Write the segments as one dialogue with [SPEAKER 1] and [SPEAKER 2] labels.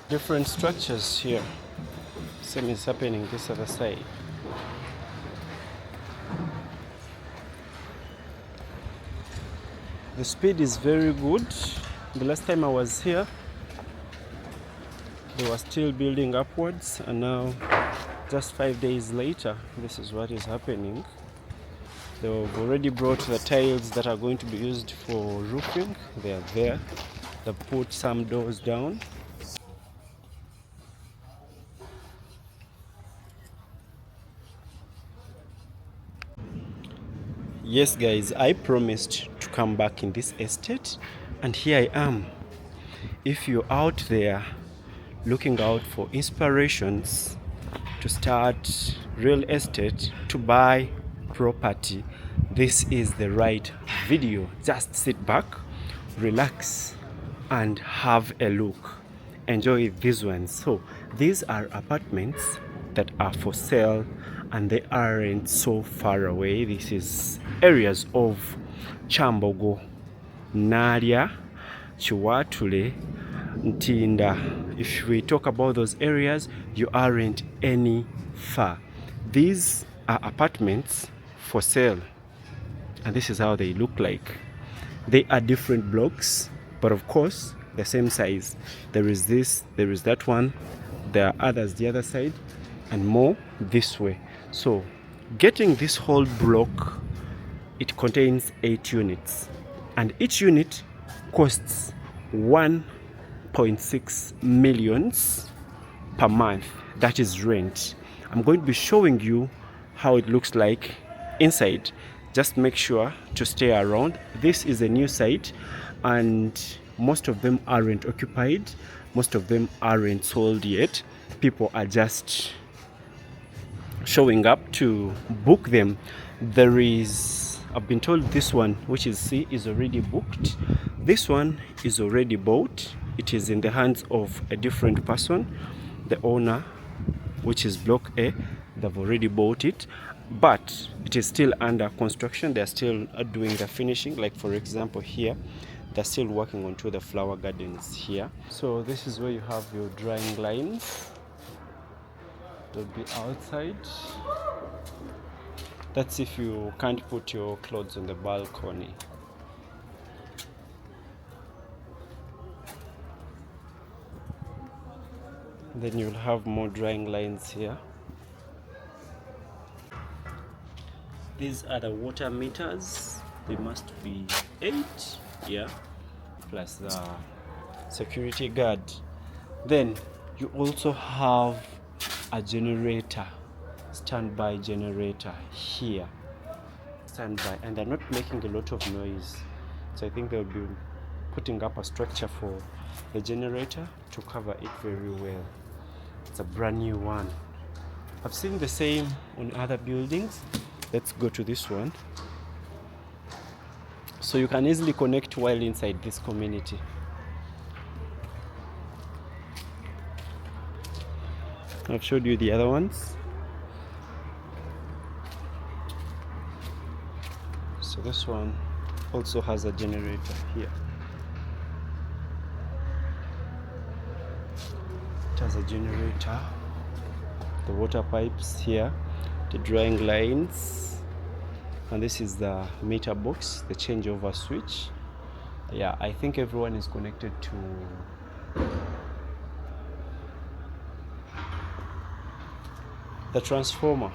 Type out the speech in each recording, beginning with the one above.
[SPEAKER 1] different structures here. Same is happening this other side. The speed is very good. The last time I was here, they were still building upwards, and now just 5 days later, this is what is happening. They've already brought the tiles that are going to be used for roofing. They are there. They've put some doors down. Yes guys, I promised to come back in this estate, and here I am. If you're out there looking out for inspirations to start real estate, to buy property, this is the right video. Just sit back, relax, and have a look. Enjoy these ones. So these are apartments that are for sale, and they aren't so far away. This is areas of Kyambogo, Nalya, Chiwatule, Ntinda. If we talk about those areas, you aren't any far. These are apartments for sale, and this is how they look like. They are different blocks, but of course the same size. There is this, there is that one, there are others the other side, and more this way. So getting this whole block, it contains 8 units, and each unit costs 1.6 millions per month. That is rent. I'm going to be showing you how it looks like inside. Just make sure to stay around. This is a new site, and most of them aren't occupied. Most of them aren't sold yet. People are just showing up to book them. There is, I've been told this one, which is C, is already booked. This one is already bought. It is in the hands of a different person. The owner, which is block A, they've already bought it, but it is still under construction. They're still doing the finishing. Like for example here, they're still working onto the flower gardens here. So this is where you have your drying lines. They'll be outside. That's if you can't put your clothes on the balcony. Then you'll have more drying lines here. These are the water meters. They must be 8, yeah, plus the security guard. Then you also have a generator, standby generator here, standby, and they're not making a lot of noise, so I think they'll be putting up a structure for the generator to cover it very well. It's a brand new one. I've seen the same on other buildings. Let's go to this one. So you can easily connect while inside this community. I've showed you the other ones. So this one also has a generator here. It has a generator, the water pipes here, the drying lines, and this is the meter box, the changeover switch. Yeah, I think everyone is connected to the transformer.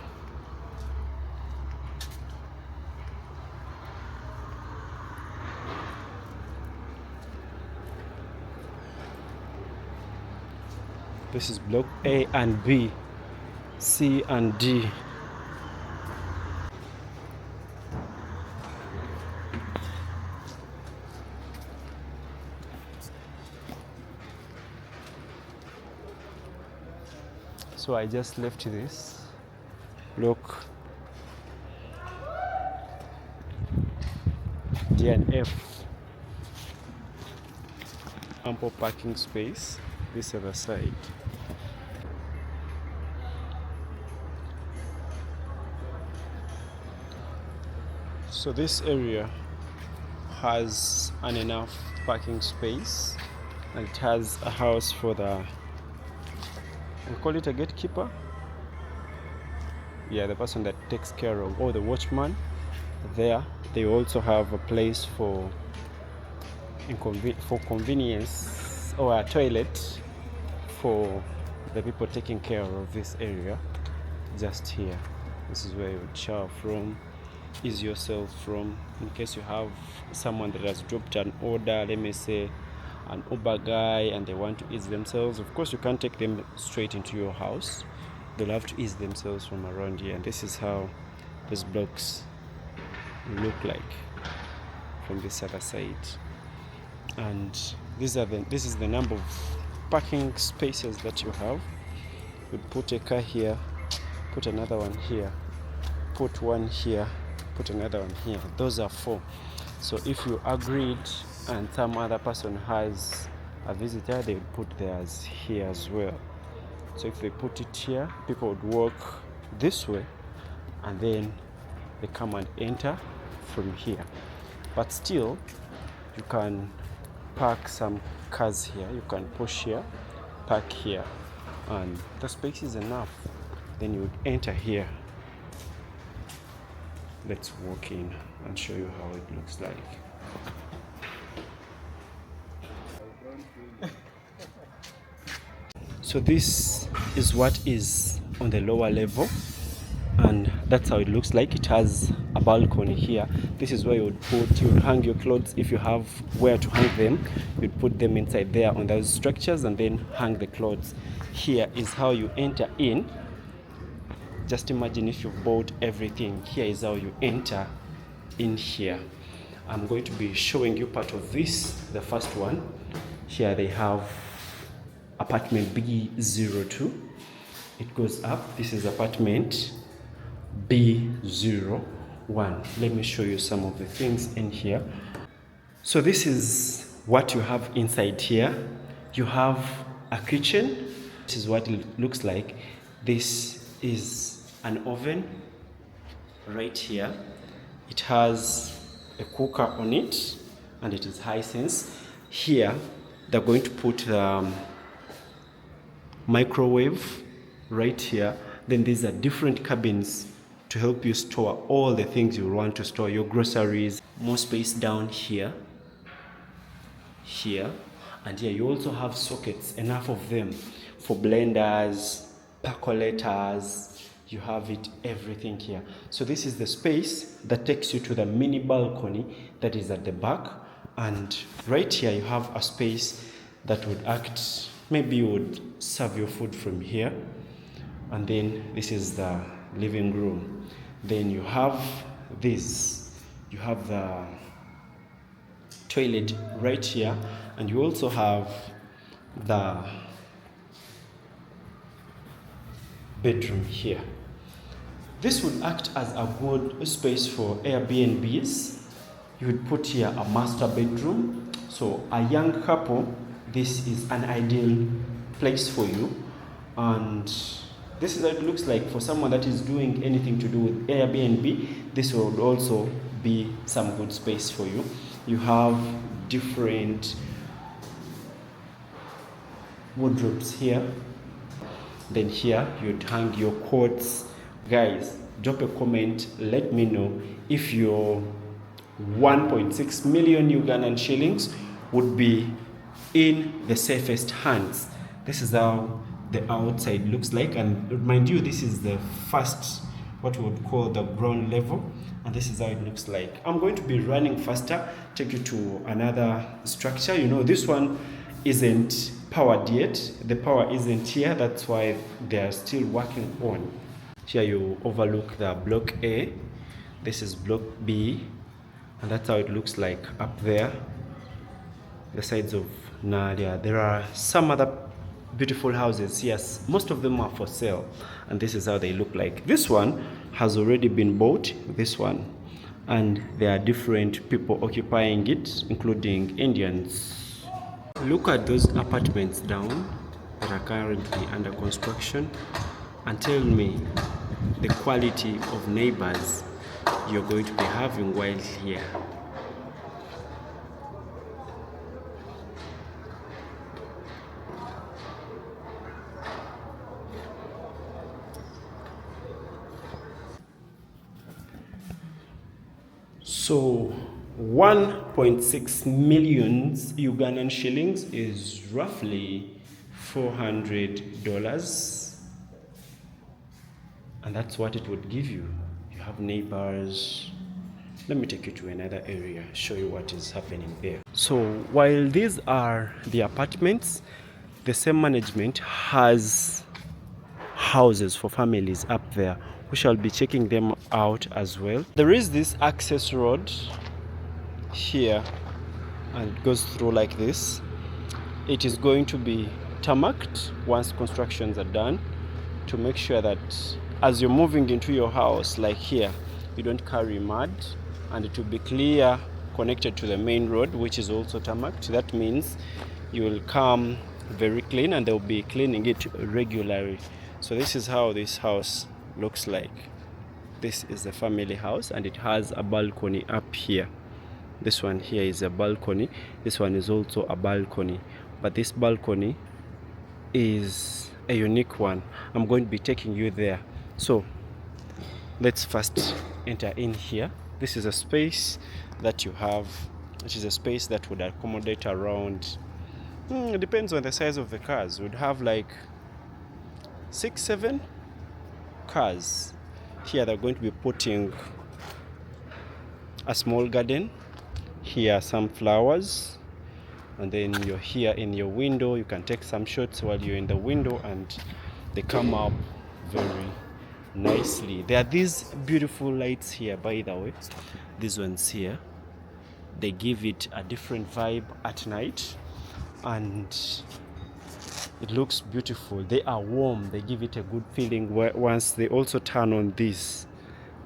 [SPEAKER 1] This is block A and B, C and D. So I just left this. Look, D and F, ample parking space. This other side. So this area has an enough parking space, and it has a house for the We call it a gatekeeper. Yeah, the person that takes care of, or the watchman there. They also have a place for convenience, or a toilet for the people taking care of this area. Just here, this is where you would shower from, ease yourself from, in case you have someone that has dropped an order, let me say an Uber guy, and they want to ease themselves. Of course, you can't take them straight into your house. They'll have to ease themselves from around here. And this is how these blocks look like from this other side. And this is the number of parking spaces that you have. You'd put a car here, put another one here, put one here, put another one here. Those are 4. So if you agreed and some other person has a visitor, they would put theirs here as well. So if they put it here, people would walk this way and then they come and enter from here. But still, you can park some cars here. You can push here, park here, and the space is enough. Then you would enter here. Let's walk in and show you how it looks like. So this is what is on the lower level, and that's how it looks like. It has a balcony here. This is where you would hang your clothes. If you have where to hang them, you'd put them inside there on those structures and then hang the clothes. Here is how you enter in. Just imagine if you've bought everything. Here is how you enter in here. I'm going to be showing you part of this. The first one, here they have apartment B02. It goes up. This is apartment B01. Let me show you some of the things in here. So this is what you have inside here. You have a kitchen. This is what it looks like. This is an oven right here. It has a cooker on it and it is Hisense. Here they're going to put the microwave right here. Then these are different cabins to help you store all the things you want to store, your groceries. More space down here, and here you also have sockets, enough of them for blenders, percolators. You have it, everything here. So this is the space that takes you to the mini balcony that is at the back. And right here you have a space that would act, maybe you would serve your food from here. And then this is the living room. Then you have this, you have the toilet right here, and you also have the bedroom here. This would act as a good space for Airbnbs. You would put here a master bedroom. So a young couple, this is an ideal place for you. And this is what it looks like for someone that is doing anything to do with Airbnb. This would also be some good space for you. You have different wardrobes here. Then here you'd hang your coats. Guys, drop a comment, let me know if your 1.6 million Ugandan shillings would be in the safest hands. This is how the outside looks like, and mind you, this is the first, what we would call the ground level, and this is how it looks like. I'm going to be running faster, take you to another structure. You know, this one isn't powered yet. The power isn't here, that's why they are still working on. Here you overlook the block A. This is block B, and that's how it looks like up there, the sides of Nadia. There are some other beautiful houses. Yes, most of them are for sale, and this is how they look like. This one has already been bought, this one, and there are different people occupying it, including Indians. Look at those apartments down that are currently under construction, and tell me the quality of neighbors you're going to be having while here. So 1.6 million Ugandan shillings is roughly $400, and that's what it would give you. You have neighbors. Let me take you to another area, show you what is happening there. So while these are the apartments, the same management has houses for families up there. We shall be checking them out as well. There is this access road here, and it goes through like this. It is going to be tarmacked once constructions are done, to make sure that as you're moving into your house, like here, you don't carry mud, and it will be clear connected to the main road, which is also tarmacked. That means you will come very clean, and they'll be cleaning it regularly. So this is how this house looks like. This is a family house, and it has a balcony up here. This one here is a balcony. This one is also a balcony, but this balcony is a unique one. I'm going to be taking you there. So let's first enter in here. This is a space that you have, which is a space that would accommodate around, it depends on the size of the cars. We'd have like 6-7 cars. Here they're going to be putting a small garden. Here are some flowers, and then you're here in your window. You can take some shots while you're in the window, and they come up very nicely. There are these beautiful lights here, by the way. These ones here, they give it a different vibe at night, and it looks beautiful. They are warm. They give it a good feeling. Once they also turn on this,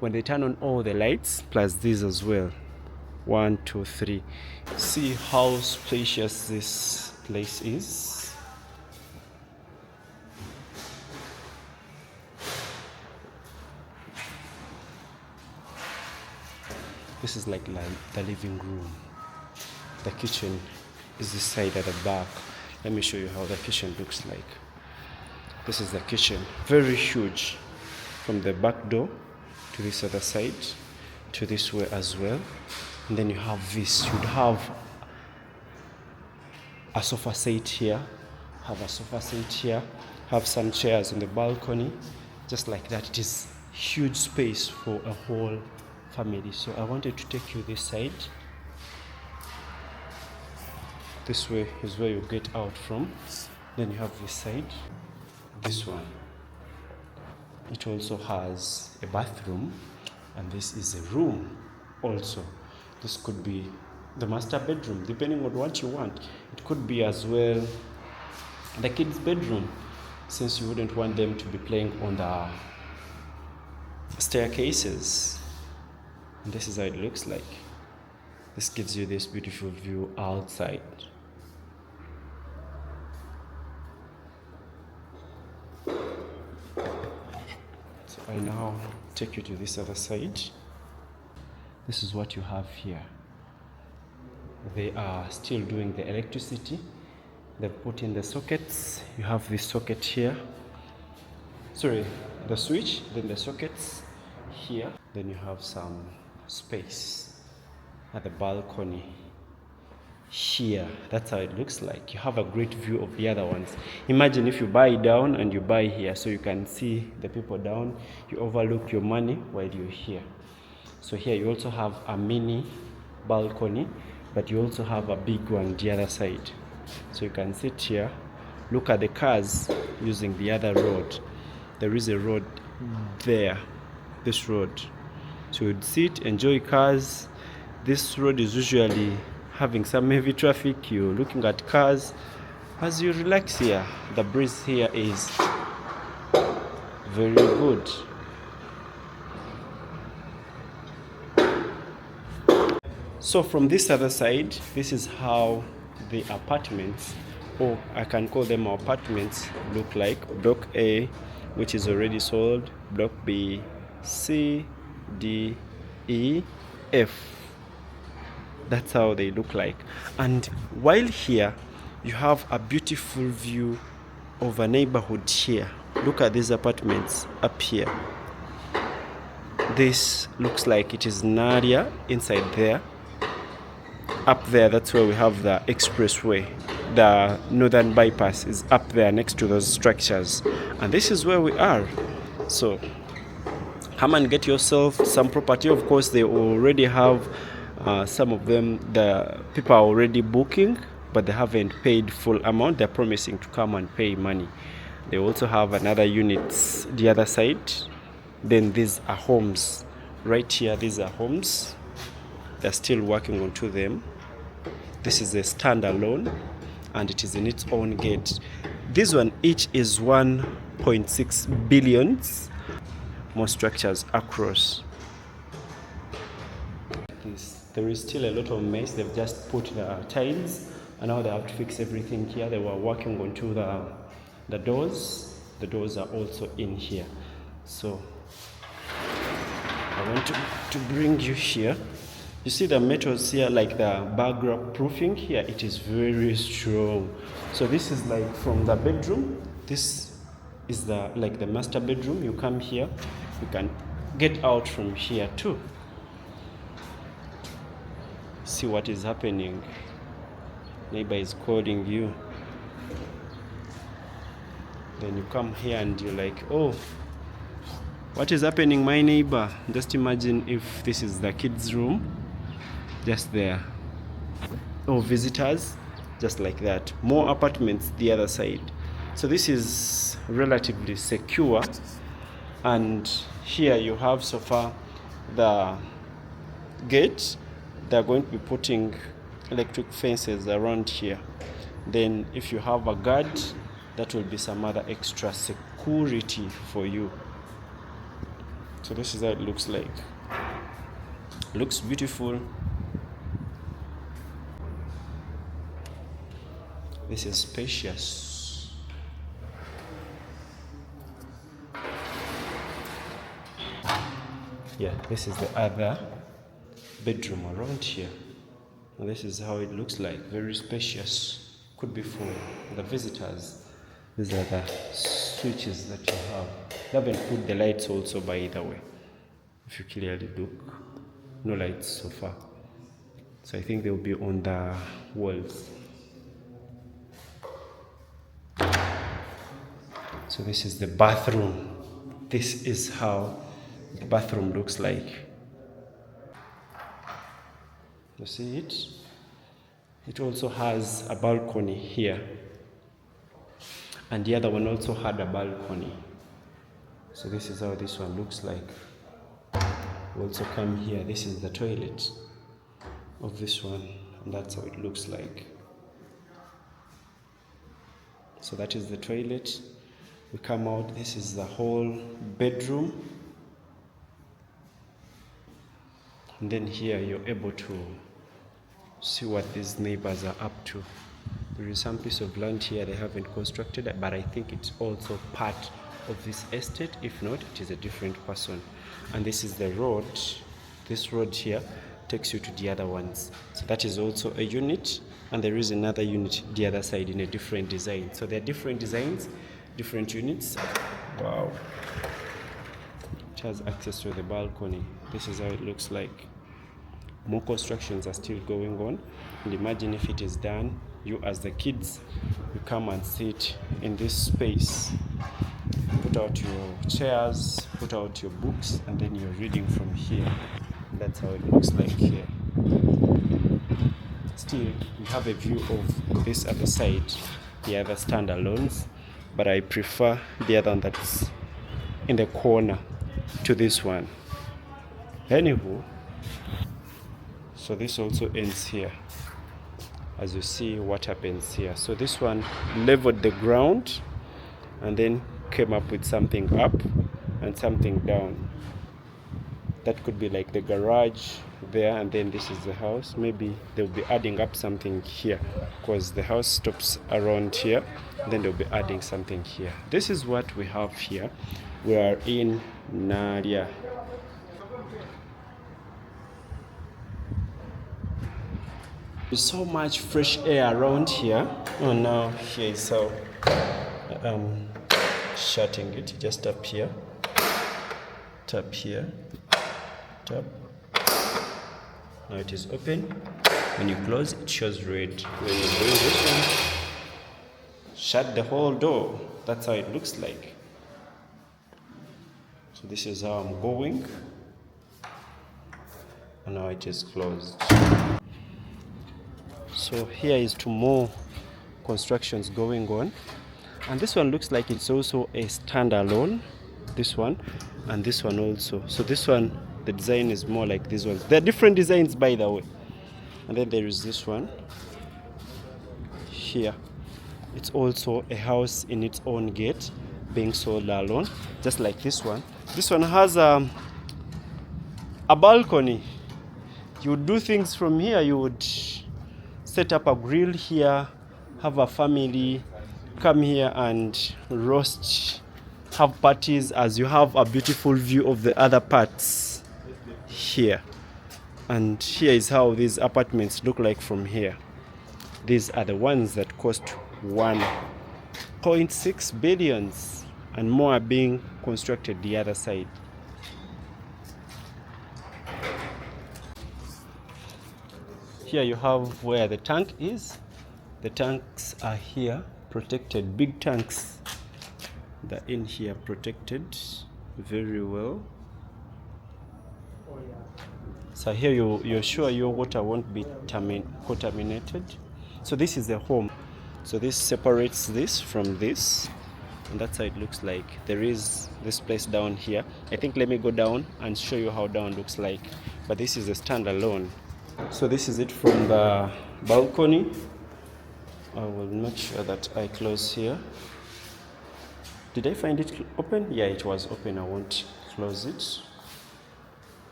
[SPEAKER 1] when they turn on all the lights plus these as well, 1, 2, 3, see how spacious this place is. This is like the living room. The kitchen is this side at the back. Let me show you how the kitchen looks like. This is the kitchen, very huge, from the back door to this other side to this way as well. And then you have this. You'd have a sofa set here, have a sofa set here, have some chairs on the balcony, just like that. It is huge space for a whole family. So I wanted to take you this side. This way is where you get out from. Then you have this side. This one, it also has a bathroom, and this is a room also. This could be the master bedroom, depending on what you want. It could be as well the kids' bedroom, since you wouldn't want them to be playing on the staircases. And this is how it looks like. This gives you this beautiful view outside. So I now take you to this other side. This is what you have here. They are still doing the electricity. They've put in the sockets. You have this socket here. Sorry, the switch, then the sockets here. Then you have some space at the balcony here. That's how it looks like. You have a great view of the other ones. Imagine if you buy down and you buy here, so you can see the people down. You overlook your money while you're here. So here you also have a mini balcony, but you also have a big one the other side. So you can sit here, look at the cars using the other road. There is a road there, this road. So you'd sit, enjoy cars. This road is usually having some heavy traffic. You're looking at cars as you relax here. The breeze here is very good. So from this other side, this is how the apartments, or I can call them apartments, look like. Block A, which is already sold. Block B, C, D, E, F. That's how they look like. And while here, you have a beautiful view of a neighborhood here. Look at these apartments up here. This looks like it is Nadia inside there. Up there, that's where we have the expressway. The northern bypass is up there next to those structures. And this is where we are. So come and get yourself some property. Of course, they already have some of them, the people are already booking, but they haven't paid full amount. They're promising to come and pay money. They also have another unit the other side. Then these are homes. Right here, these are homes. They're still working onto them. This is a standalone, and it is in its own gate. This one each is 1.6 billions. More structures across. There is still a lot of mess. They've just put the tiles, and now they have to fix everything here. They were working onto the doors. The doors are also in here. So I want to bring you here. You see the metals here, like the background proofing here, it is very strong. So this is like from the bedroom. This is like the master bedroom. You come here, you can get out from here too. See what is happening. Neighbor is calling you. Then you come here and you're like, oh, what is happening, my neighbor? Just imagine if this is the kids' room, just there. Or visitors, just like that. More apartments the other side. So this is relatively secure. And here you have so far the gate. They're going to be putting electric fences around here. Then if you have a guard, that will be some other extra security for you. So this is how it looks like. Looks beautiful. This is spacious. Yeah, this is the other bedroom around here. And this is how it looks like. Very spacious. Could be for the visitors. These are the switches that you have. They haven't put the lights also, by the way. If you clearly look, no lights so far. So I think they will be on the walls. So this is the bathroom. This is how the bathroom looks like. You see it? It also has a balcony here. And the other one also had a balcony. So this is how this one looks like. We also come here. This is the toilet of this one. And that's how it looks like. So that is the toilet. We come out. This is the whole bedroom. And then here you're able to see what these neighbors are up to. There is some piece of land here they haven't constructed, but I think it's also part of this estate. If not, it is a different person. And this is the road. This road here takes you to the other ones. So that is also a unit, and there is another unit the other side in a different design. So there are different designs, different units. Wow. It has access to the balcony. This is how it looks like. More constructions are still going on. And imagine if it is done, you as the kids, you come and sit in this space. Put out your chairs, put out your books, and then you're reading from here. That's how it looks like here. Still, we have a view of this other side, the other standalones, but I prefer the other one that's in the corner to this one. Anywho, so this also ends here. As you see what happens here. So this one leveled the ground and then came up with something up and something down. That could be like the garage there, and then this is the house. Maybe they'll be adding up something here because the house stops around here. Then they'll be adding something here. This is what we have here. We are in Nadia. There's so much fresh air around here. Oh, now here is how shutting it. Just up here, tap here. Tap. Now it is open. When you close, it shows red. When you bring this one, shut the whole door. That's how it looks like. So this is how I'm going. And now it is closed. So here is two more constructions going on. And this one looks like it's also a standalone. This one and this one also. So this one, the design is more like these ones. They're different designs, by the way. And then there is this one here. It's also a house in its own gate, being sold alone, just like this one. This one has a balcony. You would do things from here. You would set up a grill here, have a family, come here and roast, have parties as you have a beautiful view of the other parts here. And here is how these apartments look like from here. These are the ones that cost 1.6 billions, and more are being constructed the other side. Here you have where the tank is. The tanks are here, protected, big tanks. They're in here, protected very well. So here you're sure your water won't be contaminated. So this is the home. So this separates this from this, and that's how it looks like. There is this place down here. I think let me go down and show you how down looks like. But this is a standalone. So this is it from the balcony. I will make sure that I close here. Did I find it open? Yeah, it was open. I won't close it.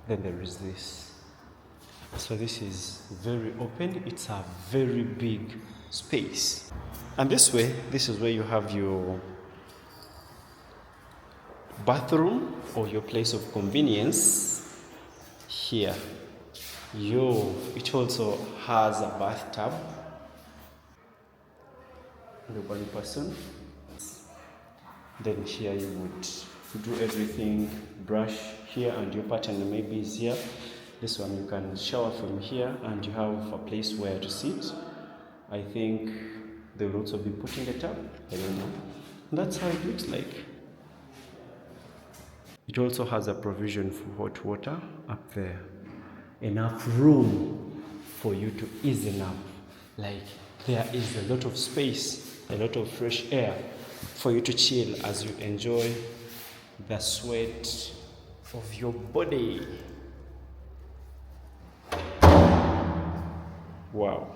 [SPEAKER 1] Then there is this. So this is very open. It's a very big space. And this way, this is where you have your bathroom or your place of convenience here. It also has a bathtub. The one person. Then here you would do everything, brush here, and your partner maybe is here. This one you can shower from here, and you have a place where to sit. I think they will also be putting a tap. I don't know. That's how it looks like. It also has a provision for hot water up there. Enough room for you to ease up. Like there is a lot of space, a lot of fresh air for you to chill as you enjoy the sweat of your body. Wow.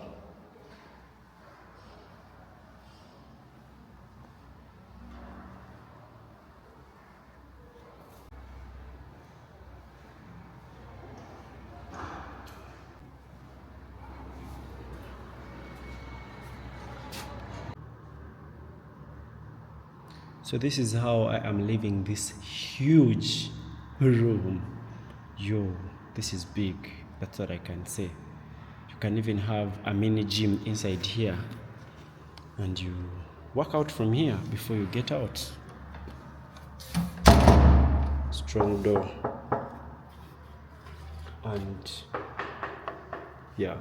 [SPEAKER 1] So this is how I am living this huge room. This is big. That's what I can say. You can even have a mini gym inside here, and you work out from here before you get out. Strong door. And yeah,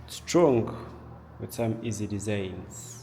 [SPEAKER 1] strong with some easy designs.